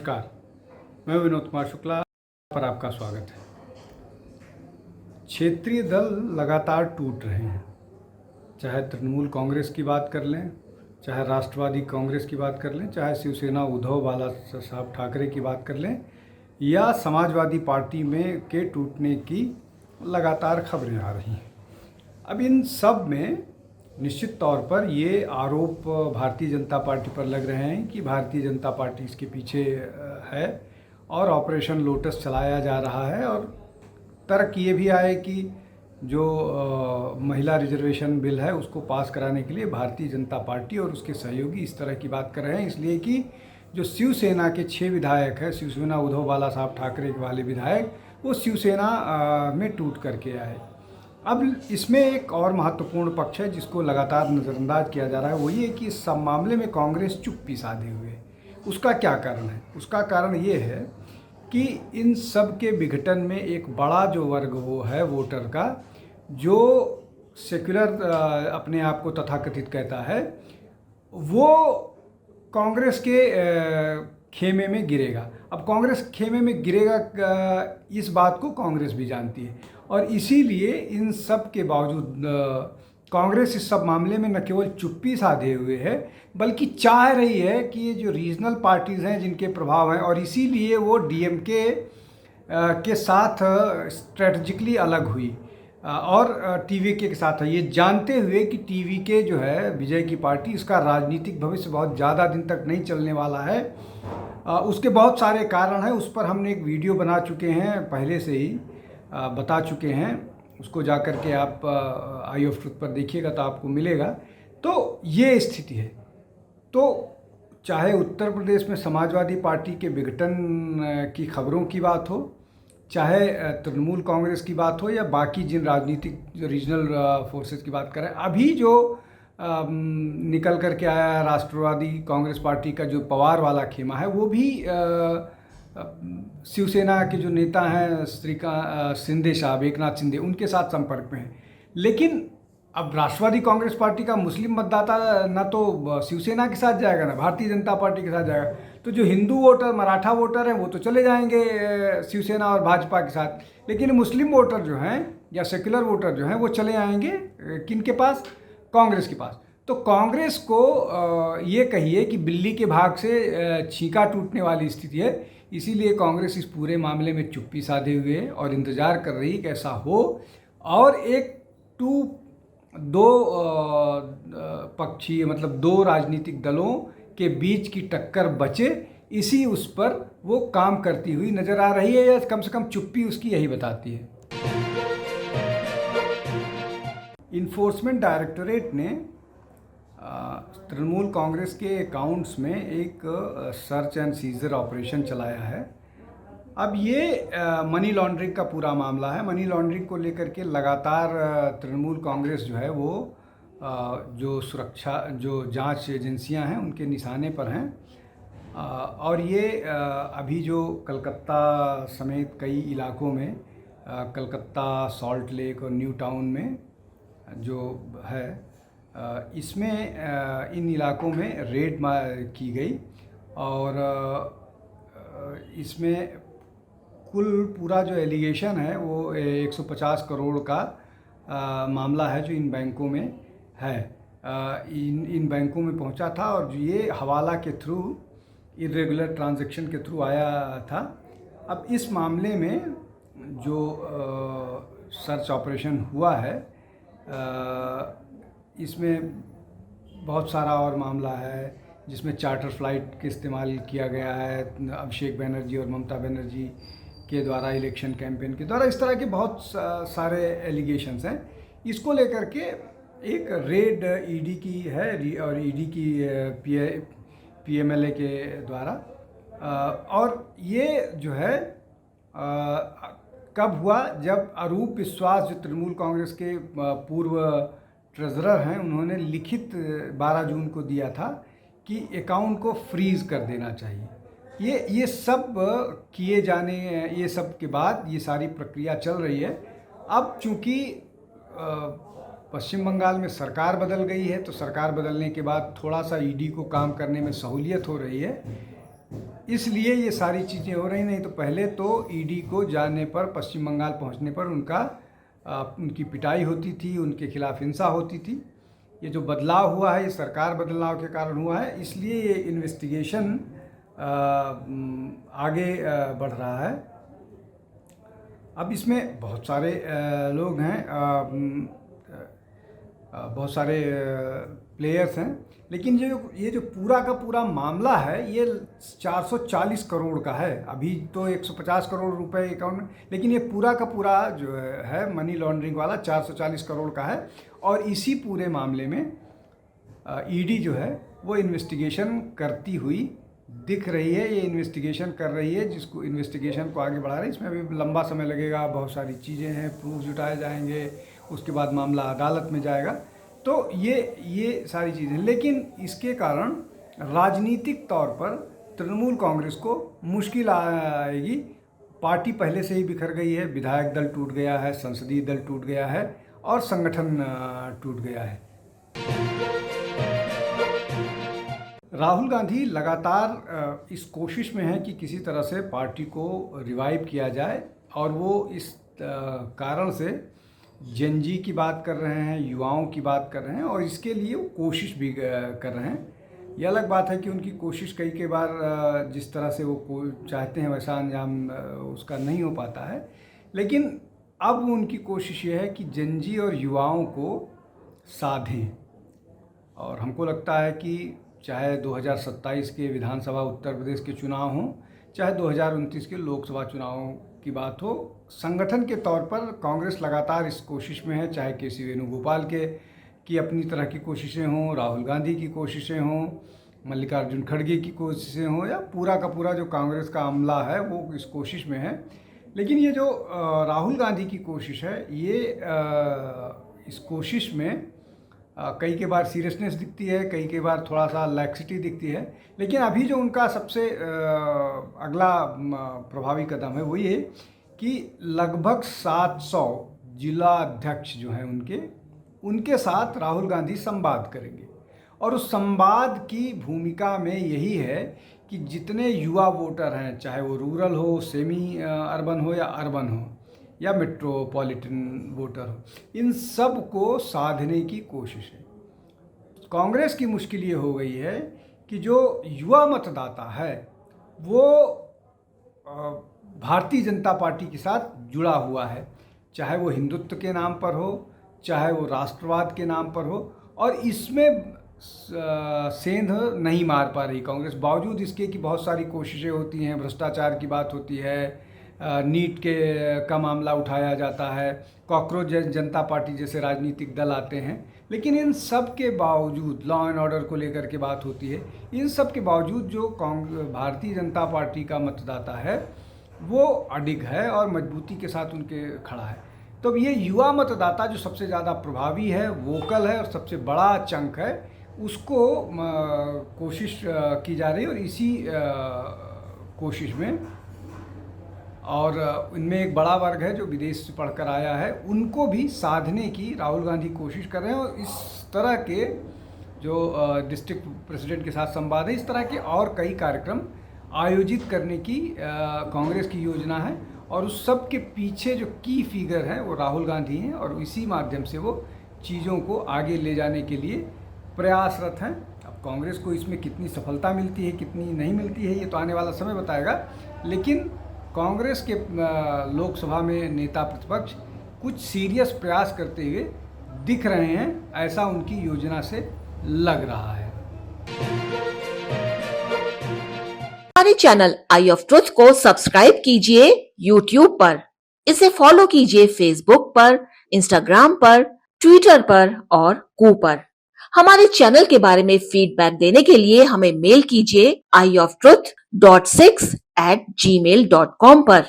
नमस्कार, मैं विनोद कुमार शुक्ला पर आपका स्वागत है। क्षेत्रीय दल लगातार टूट रहे हैं, चाहे तृणमूल कांग्रेस की बात कर लें, चाहे राष्ट्रवादी कांग्रेस की बात कर लें, चाहे शिवसेना उद्धव बाला साहब ठाकरे की बात कर लें, या समाजवादी पार्टी में के टूटने की लगातार खबरें आ रही हैं। अब इन सब में निश्चित तौर पर ये आरोप भारतीय जनता पार्टी पर लग रहे हैं कि भारतीय जनता पार्टी इसके पीछे है और ऑपरेशन लोटस चलाया जा रहा है। और तर्क ये भी आए कि जो महिला रिजर्वेशन बिल है उसको पास कराने के लिए भारतीय जनता पार्टी और उसके सहयोगी इस तरह की बात कर रहे हैं, इसलिए कि जो शिवसेना के 6 विधायक हैं, शिवसेना उद्धव बाला साहब ठाकरे वाले विधायक, वो शिवसेना में टूट करके आए। अब इसमें एक और महत्वपूर्ण पक्ष है जिसको लगातार नज़रअंदाज किया जा रहा है, वो ये कि इस सब मामले में कांग्रेस चुप्पी साधे हुए है। उसका क्या कारण है? उसका कारण ये है कि इन सब के विघटन में एक बड़ा जो वर्ग वो है वोटर का, जो सेक्युलर अपने आप को तथाकथित कहता है, वो कांग्रेस के खेमे में गिरेगा। अब कांग्रेस खेमे में गिरेगा, इस बात को कांग्रेस भी जानती है और इसीलिए इन सब के बावजूद कांग्रेस इस सब मामले में न केवल चुप्पी साधे हुए है, बल्कि चाह रही है कि ये जो रीजनल पार्टीज़ हैं जिनके प्रभाव हैं, और इसीलिए वो डीएमके के साथ स्ट्रेटजिकली अलग हुई और टीवीके के साथ है, ये जानते हुए कि टीवीके जो है विजय की पार्टी, इसका राजनीतिक भविष्य बहुत ज़्यादा दिन तक नहीं चलने वाला है। उसके बहुत सारे कारण हैं, उस पर हमने एक वीडियो बना चुके हैं, पहले से ही बता चुके हैं। उसको जा कर के आप आई ऑफ ट्रुथ पर देखिएगा तो आपको मिलेगा। तो ये स्थिति है। तो चाहे उत्तर प्रदेश में समाजवादी पार्टी के विघटन की खबरों की बात हो, चाहे तृणमूल कांग्रेस की बात हो, या बाकी जिन राजनीतिक जो रीजनल फोर्सेस की बात करें, अभी जो निकल कर के आया राष्ट्रवादी कांग्रेस पार्टी का जो पवार वाला खेमा है, वो भी शिवसेना के जो नेता हैं शिंदे साहब, एकनाथ शिंदे, उनके साथ संपर्क में हैं। लेकिन अब राष्ट्रवादी कांग्रेस पार्टी का मुस्लिम मतदाता ना तो शिवसेना के साथ जाएगा ना भारतीय जनता पार्टी के साथ जाएगा, तो जो हिंदू वोटर, मराठा वोटर हैं, वो तो चले जाएंगे शिवसेना और भाजपा के साथ, लेकिन मुस्लिम वोटर जो हैं या सेक्युलर वोटर जो हैं वो चले आएंगे किन के पास? कांग्रेस के पास। तो कांग्रेस को ये कहिए कि बिल्ली के भाग से छींका टूटने वाली स्थिति है। इसीलिए कांग्रेस इस पूरे मामले में चुप्पी साधे हुए है और इंतज़ार कर रही है कि ऐसा हो और एक दो पक्षी, मतलब दो राजनीतिक दलों के बीच की टक्कर बचे, इसी उस पर वो काम करती हुई नज़र आ रही है, या कम से कम चुप्पी उसकी यही बताती है। इन्फोर्समेंट डायरेक्टोरेट ने तृणमूल कांग्रेस के अकाउंट्स में एक सर्च एंड सीजर ऑपरेशन चलाया है। अब ये मनी लॉन्ड्रिंग का पूरा मामला है। मनी लॉन्ड्रिंग को लेकर के लगातार तृणमूल कांग्रेस जो है वो जो सुरक्षा, जो जांच एजेंसियां हैं, उनके निशाने पर हैं। और ये अभी जो कलकत्ता समेत कई इलाकों में, कलकत्ता, सॉल्ट लेक और न्यू टाउन में जो है, इसमें इन इलाकों में रेड की गई और इसमें कुल पूरा जो एलिगेशन है वो 150 करोड़ का मामला है जो इन बैंकों में है। इन बैंकों में पहुंचा था और ये हवाला के थ्रू, इरेगुलर ट्रांजैक्शन के थ्रू आया था। अब इस मामले में जो सर्च ऑपरेशन हुआ है, इसमें बहुत सारा और मामला है जिसमें चार्टर फ्लाइट के इस्तेमाल किया गया है अभिषेक बनर्जी और ममता बनर्जी के द्वारा, इलेक्शन कैंपेन के द्वारा, इस तरह के बहुत सारे एलिगेशंस हैं। इसको लेकर के एक रेड ईडी की है और ईडी की पीएमएलए के द्वारा, और ये जो है कब हुआ? जब अरूप विश्वास, जो तृणमूल कांग्रेस के पूर्व ट्रेजरर हैं, उन्होंने लिखित 12 जून को दिया था कि अकाउंट को फ्रीज़ कर देना चाहिए। ये सब किए जाने, ये सब के बाद ये सारी प्रक्रिया चल रही है। अब चूँकि पश्चिम बंगाल में सरकार बदल गई है, तो सरकार बदलने के बाद थोड़ा सा ईडी को काम करने में सहूलियत हो रही है। इसलिए ये सारी चीज़ें हो रही। नहीं तो पहले तो ईडी को जाने पर, पश्चिम बंगाल पहुंचने पर उनकी पिटाई होती थी, उनके खिलाफ हिंसा होती थी। ये जो बदलाव हुआ है ये सरकार बदलाव के कारण हुआ है, इसलिए ये इन्वेस्टिगेशन आगे बढ़ रहा है। अब इसमें बहुत सारे लोग हैं, बहुत सारे प्लेयर्स हैं, लेकिन ये जो पूरा का पूरा मामला है ये 440 करोड़ का है। अभी तो 150 करोड़ रुपए अकाउंट में, लेकिन ये पूरा का पूरा जो है मनी लॉन्ड्रिंग वाला 440 करोड़ का है। और इसी पूरे मामले में ईडी जो है वो इन्वेस्टिगेशन करती हुई दिख रही है। ये इन्वेस्टिगेशन कर रही है, जिसको इन्वेस्टिगेशन को आगे बढ़ा रही है। इसमें अभी लंबा समय लगेगा, बहुत सारी चीज़ें हैं, प्रूफ जुटाए जाएंगे, उसके बाद मामला अदालत में जाएगा। तो ये सारी चीज़ें, लेकिन इसके कारण राजनीतिक तौर पर तृणमूल कांग्रेस को मुश्किल आएगी। पार्टी पहले से ही बिखर गई है, विधायक दल टूट गया है, संसदीय दल टूट गया है और संगठन टूट गया है। राहुल गांधी लगातार इस कोशिश में है कि किसी तरह से पार्टी को रिवाइव किया जाए, और वो इस कारण से जेन जी की बात कर रहे हैं, युवाओं की बात कर रहे हैं, और इसके लिए वो कोशिश भी कर रहे हैं। ये अलग बात है कि उनकी कोशिश कई बार जिस तरह से वो चाहते हैं वैसा अंजाम उसका नहीं हो पाता है। लेकिन अब उनकी कोशिश ये है कि जेन जी और युवाओं को साधें, और हमको लगता है कि चाहे 2027 के विधानसभा उत्तर प्रदेश के चुनाव हों, चाहे 2029 के लोकसभा चुनावों की बात हो, संगठन के तौर पर कांग्रेस लगातार इस कोशिश में है। चाहे के.सी. वेणुगोपाल की अपनी तरह की कोशिशें हों, राहुल गांधी की कोशिशें हों, मल्लिकार्जुन खड़गे की कोशिशें हों, या पूरा का पूरा जो कांग्रेस का अमला है वो इस कोशिश में है। लेकिन ये जो राहुल गांधी की कोशिश है, ये इस कोशिश में कई के बार सीरियसनेस दिखती है, कई के बार थोड़ा सा लैक्सिटी दिखती है। लेकिन अभी जो उनका सबसे अगला प्रभावी कदम है वो ये कि लगभग 700 जिला अध्यक्ष जो हैं उनके साथ राहुल गांधी संवाद करेंगे। और उस संवाद की भूमिका में यही है कि जितने युवा वोटर हैं, चाहे वो रूरल हो, सेमी अर्बन हो या अर्बन हो या मेट्रोपॉलिटन वोटर हो, इन सब को साधने की कोशिश है। कांग्रेस की मुश्किल ये हो गई है कि जो युवा मतदाता है वो भारतीय जनता पार्टी के साथ जुड़ा हुआ है, चाहे वो हिंदुत्व के नाम पर हो, चाहे वो राष्ट्रवाद के नाम पर हो, और इसमें सेंध नहीं मार पा रही कांग्रेस, बावजूद इसके कि बहुत सारी कोशिशें होती हैं, भ्रष्टाचार की बात होती है, नीट का मामला उठाया जाता है, कॉकरोच जनता पार्टी जैसे राजनीतिक दल आते हैं। लेकिन इन सब के बावजूद लॉ एंड ऑर्डर को लेकर के बात होती है, इन सब के बावजूद जो भारतीय जनता पार्टी का मतदाता है वो अडिग है और मजबूती के साथ उनके खड़ा है। तो ये युवा मतदाता जो सबसे ज़्यादा प्रभावी है, वोकल है और सबसे बड़ा चंक है, उसको कोशिश की जा रही है। और इसी कोशिश में, और इनमें एक बड़ा वर्ग है जो विदेश से पढ़कर आया है, उनको भी साधने की राहुल गांधी कोशिश कर रहे हैं। और इस तरह के जो डिस्ट्रिक्ट प्रेसिडेंट के साथ संवाद है, इस तरह के और कई कार्यक्रम आयोजित करने की कांग्रेस की योजना है। और उस सब के पीछे जो की फिगर है वो राहुल गांधी हैं, और इसी माध्यम से वो चीज़ों को आगे ले जाने के लिए प्रयासरत हैं। अब कांग्रेस को इसमें कितनी सफलता मिलती है, कितनी नहीं मिलती है, ये तो आने वाला समय बताएगा। लेकिन कांग्रेस के लोकसभा में नेता प्रतिपक्ष कुछ सीरियस प्रयास करते हुए दिख रहे हैं, ऐसा उनकी योजना से लग रहा है। हमारे चैनल आई ऑफ ट्रुथ को सब्सक्राइब कीजिए YouTube पर, इसे फॉलो कीजिए Facebook पर, Instagram पर, Twitter पर और Ku पर। हमारे चैनल के बारे में फीडबैक देने के लिए हमें मेल कीजिए ioftruth.6@gmail.com पर।